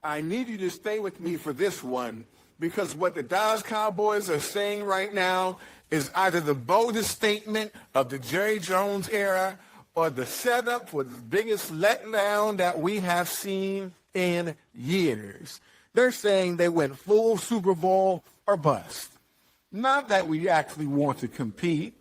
I need you to stay with me for this one, because what the Dallas Cowboys are saying right now is either the boldest statement of the Jerry Jones era or the setup for the biggest letdown that we have seen in years. They're saying they went full Super Bowl or bust. Not that we actually want to compete.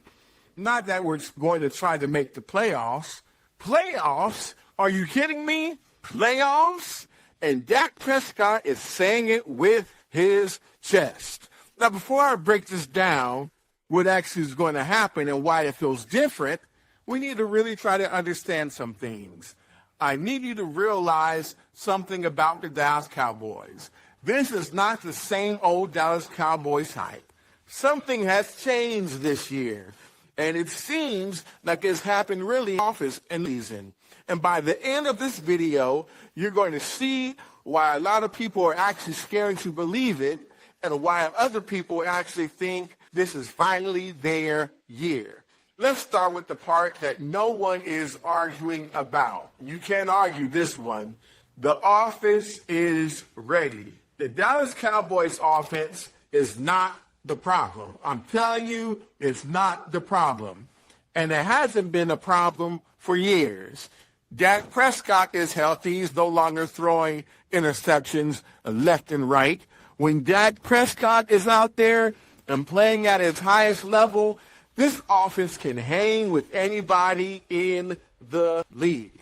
Not that we're going to try to make the playoffs. Playoffs? Are you kidding me? Playoffs? And Dak Prescott is saying it with his chest. Now, before I break this down, what actually is going to happen and why it feels different, we need to really try to understand some things. I need you to realize something about the Dallas Cowboys. This is not the same old Dallas Cowboys hype. Something has changed this year, and it seems like it's happened really often in the season. And by the end of this video, you're going to see why a lot of people are actually scared to believe it, and why other people actually think this is finally their year. Let's start with the part that no one is arguing about. You can't argue this one. The offense is ready. The Dallas Cowboys offense is not the problem. I'm telling you, it's not the problem. And it hasn't been a problem for years. Dak Prescott is healthy. He's no longer throwing interceptions left and right. When Dak Prescott is out there and playing at his highest level, this offense can hang with anybody in the league.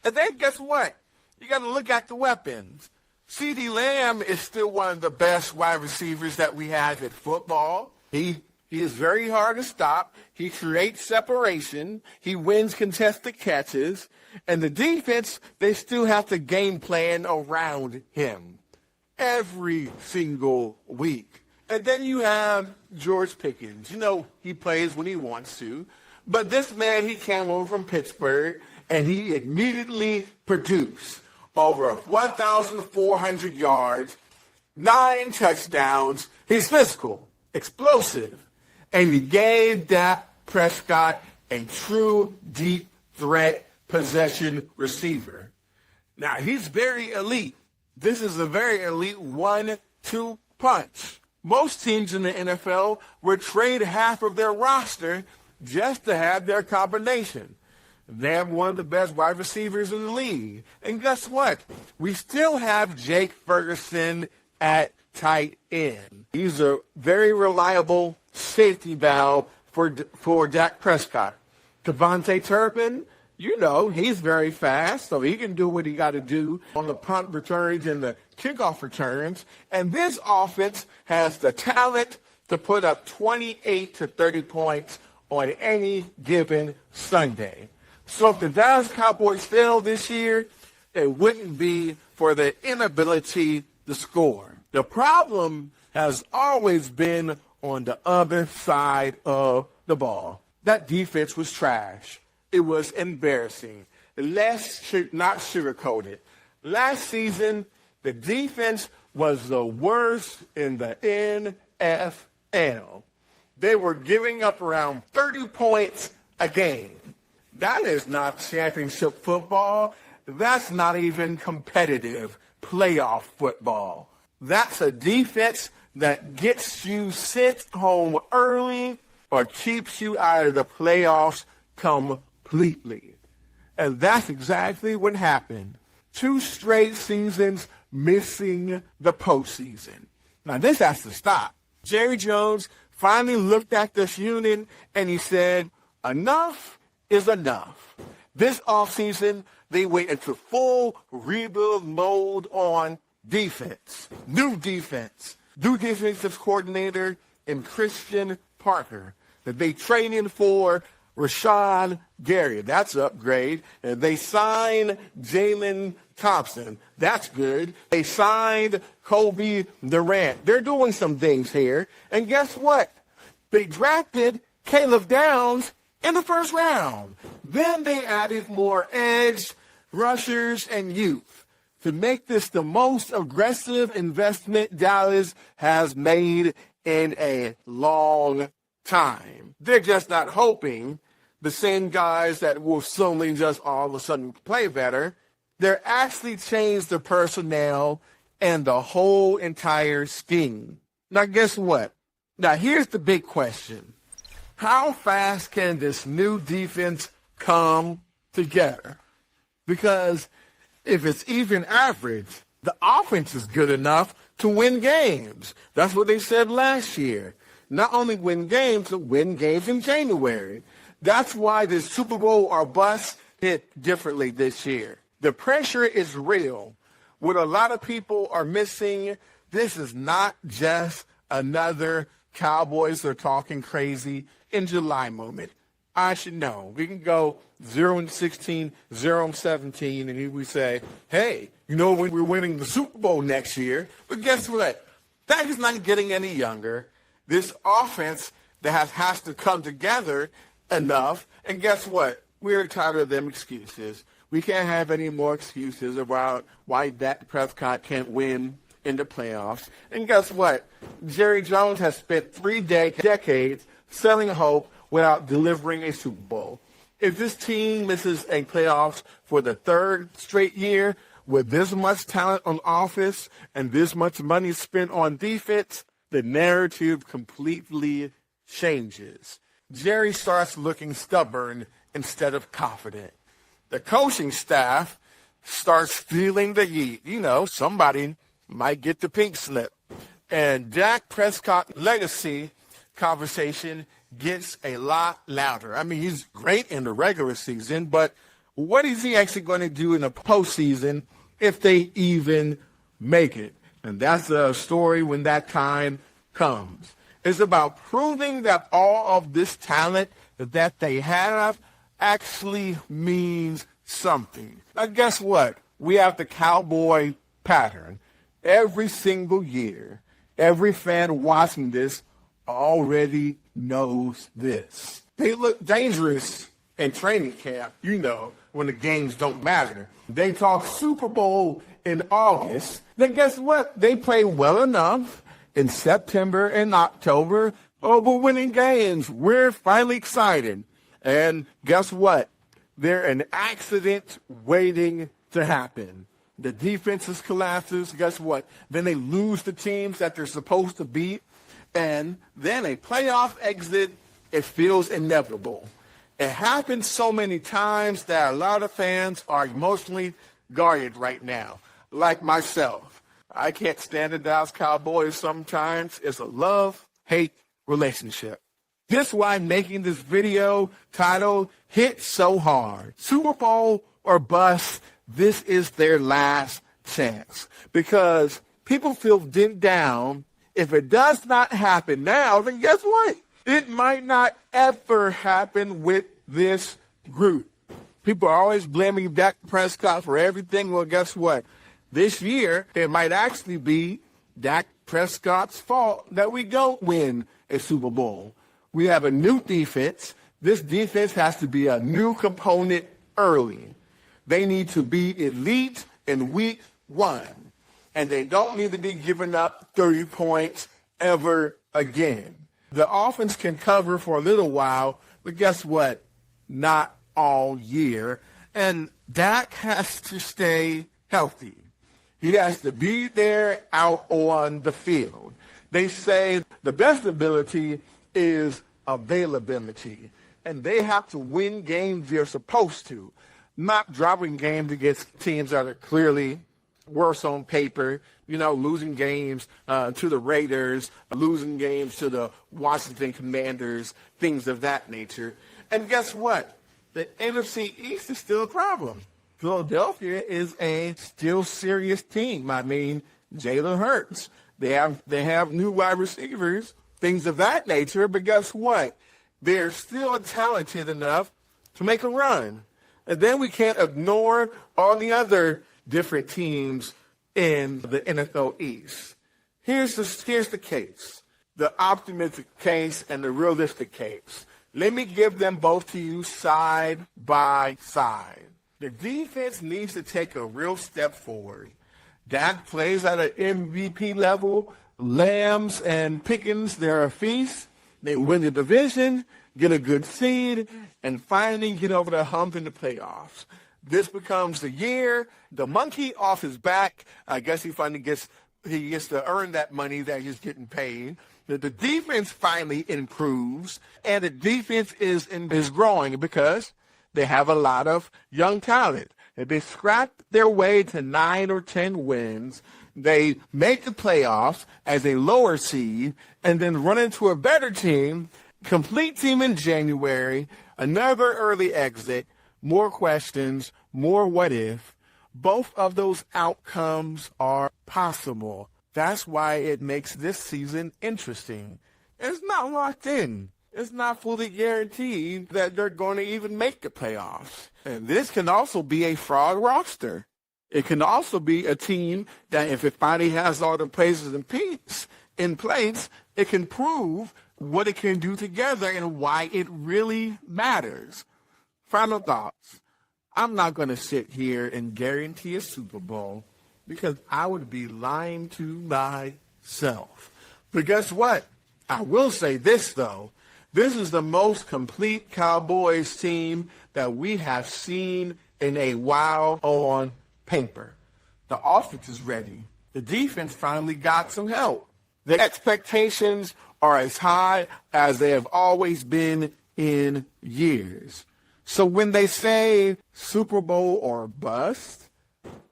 And then guess what? You got to look at the weapons. CeeDee Lamb is still one of the best wide receivers that we have in football. He is very hard to stop. He creates separation. He wins contested catches. And the defense, they still have to game plan around him every single week. And then you have George Pickens. You know, he plays when he wants to. But this man, he came over from Pittsburgh, and he immediately produced over 1,400 yards, 9 touchdowns. He's physical, explosive, and he gave Dak Prescott a true deep threat possession receiver. Now, he's very elite. This is a very elite 1-2 punch. Most teams in the NFL would trade half of their roster just to have their combination. They have one of the best wide receivers in the league. And guess what? We still have Jake Ferguson at tight end. He's a very reliable safety valve for Dak Prescott. Devontae Turpin, you know, he's very fast, so he can do what he got to do on the punt returns and the kickoff returns. And this offense has the talent to put up 28 to 30 points on any given Sunday. So if the Dallas Cowboys fail this year, it wouldn't be for the inability to score. The problem has always been on the other side of the ball. That defense was trash. It was embarrassing. Let's not sugarcoat it. Last season, the defense was the worst in the NFL. They were giving up around 30 points a game. That is not championship football. That's not even competitive playoff football. That's a defense that gets you sent home early or keeps you out of the playoffs completely. And that's exactly what happened. 2 straight seasons missing the postseason. Now, this has to stop. Jerry Jones finally looked at this unit and he said, enough is enough. This offseason, they went into full rebuild mode on defense. New defensive coordinator in Christian Parker. That they traded for Rashawn Gary. That's an upgrade. And they signed Jalen Thompson. That's good. They signed Kobe Durant. They're doing some things here. And guess what? They drafted Caleb Downs in the first round. Then they added more edge rushers and youth to make this the most aggressive investment Dallas has made in a long time. They're just not hoping the same guys that will suddenly just all of a sudden play better. They're actually changed the personnel and the whole entire scheme. Now, guess what? Now, here's the big question. How fast can this new defense come together? Because if it's even average, the offense is good enough to win games. That's what they said last year. Not only win games, but win games in January. That's why the Super Bowl or bust hit differently this year. The pressure is real. What a lot of people are missing, this is not just another Cowboys are talking crazy in July moment. I should know. We can go 0-16, 0-17, and we say, hey, you know when we're winning the Super Bowl next year. But guess what? Dak is not getting any younger. This offense that has to come together enough. And guess what? We're tired of them excuses. We can't have any more excuses about why Dak Prescott can't win in the playoffs. And guess what? Jerry Jones has spent 3 decades selling hope without delivering a Super Bowl. If this team misses a playoffs for the 3rd straight year with this much talent on offense and this much money spent on defense, the narrative completely changes. Jerry starts looking stubborn instead of confident. The coaching staff starts feeling the heat. You know, somebody might get the pink slip. And Dak Prescott legacy conversation gets a lot louder. I mean, he's great in the regular season, but what is he actually going to do in the postseason if they even make it? And that's the story when that time comes. It's about proving that all of this talent that they have actually means something. Now, guess what? We have the Cowboy pattern. Every single year, every fan watching this already knows this. They look dangerous in training camp, you know, when the games don't matter. They talk Super Bowl in August. Then guess what? They play well enough in September and October. Oh, we're winning games. We're finally excited. And guess what? They're an accident waiting to happen. The defenses collapses. Guess what? Then they lose the teams that they're supposed to beat. And then a playoff exit, it feels inevitable. It happens so many times that a lot of fans are emotionally guarded right now, like myself. I can't stand the Dallas Cowboys sometimes. It's a love-hate relationship. This is why I'm making this video titled Hit So Hard. Super Bowl or bust, this is their last chance. Because people feel down. If it does not happen now, then guess what? It might not ever happen with this group. People are always blaming Dak Prescott for everything. Well, guess what? This year, it might actually be Dak Prescott's fault that we don't win a Super Bowl. We have a new defense. This defense has to be a new component early. They need to be elite in week 1. And they don't need to be giving up 30 points ever again. The offense can cover for a little while, but guess what? Not all year. And Dak has to stay healthy. He has to be there out on the field. They say the best ability is availability. And they have to win games they're supposed to, not dropping games against teams that are clearly worse on paper, you know, losing games to the Raiders, losing games to the Washington Commanders, things of that nature. And guess what? The NFC East is still a problem. Philadelphia is a still serious team. I mean, Jalen Hurts. They have new wide receivers, things of that nature. But guess what? They're still talented enough to make a run. And then we can't ignore all the other different teams in the NFL East. Here's the case, the optimistic case and the realistic case. Let me give them both to you side by side. The defense needs to take a real step forward. Dak plays at an MVP level. Lambs and Pickens, they're a feast. They win the division, get a good seed, and finally get over the hump in the playoffs. this becomes the year, the monkey off his back. I guess he finally gets to earn that money that he's getting paid. The defense finally improves, and the defense is growing because they have a lot of young talent. If they scrap their way to 9 or 10 wins, they make the playoffs as a lower seed and then run into a better team, complete team in January, another early exit, more questions, more what if. Both of those outcomes are possible. That's why it makes this season interesting. It's not locked in. It's not fully guaranteed that they're going to even make the playoffs. And this can also be a fraud roster. It can also be a team that if it finally has all the pieces in place, it can prove what it can do together and why it really matters. Final thoughts. I'm not going to sit here and guarantee a Super Bowl because I would be lying to myself. But guess what? I will say this, though. This is the most complete Cowboys team that we have seen in a while on paper. The offense is ready. The defense finally got some help. The expectations are as high as they have always been in years. So when they say Super Bowl or bust,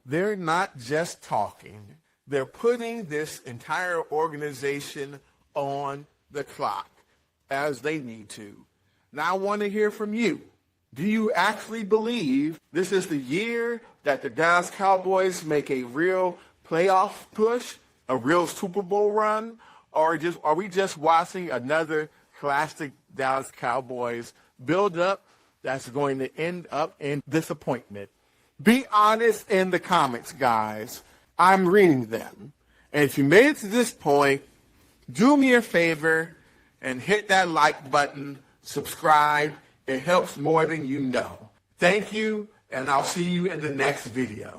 they're not just talking. They're putting this entire organization on the clock as they need to. Now I want to hear from you. Do you actually believe this is the year that the Dallas Cowboys make a real playoff push, a real Super Bowl run, or are we just watching another classic Dallas Cowboys build up that's going to end up in disappointment? Be honest in the comments, guys. I'm reading them. And if you made it to this point, do me a favor and hit that like button, subscribe. It helps more than you know. Thank you, and I'll see you in the next video.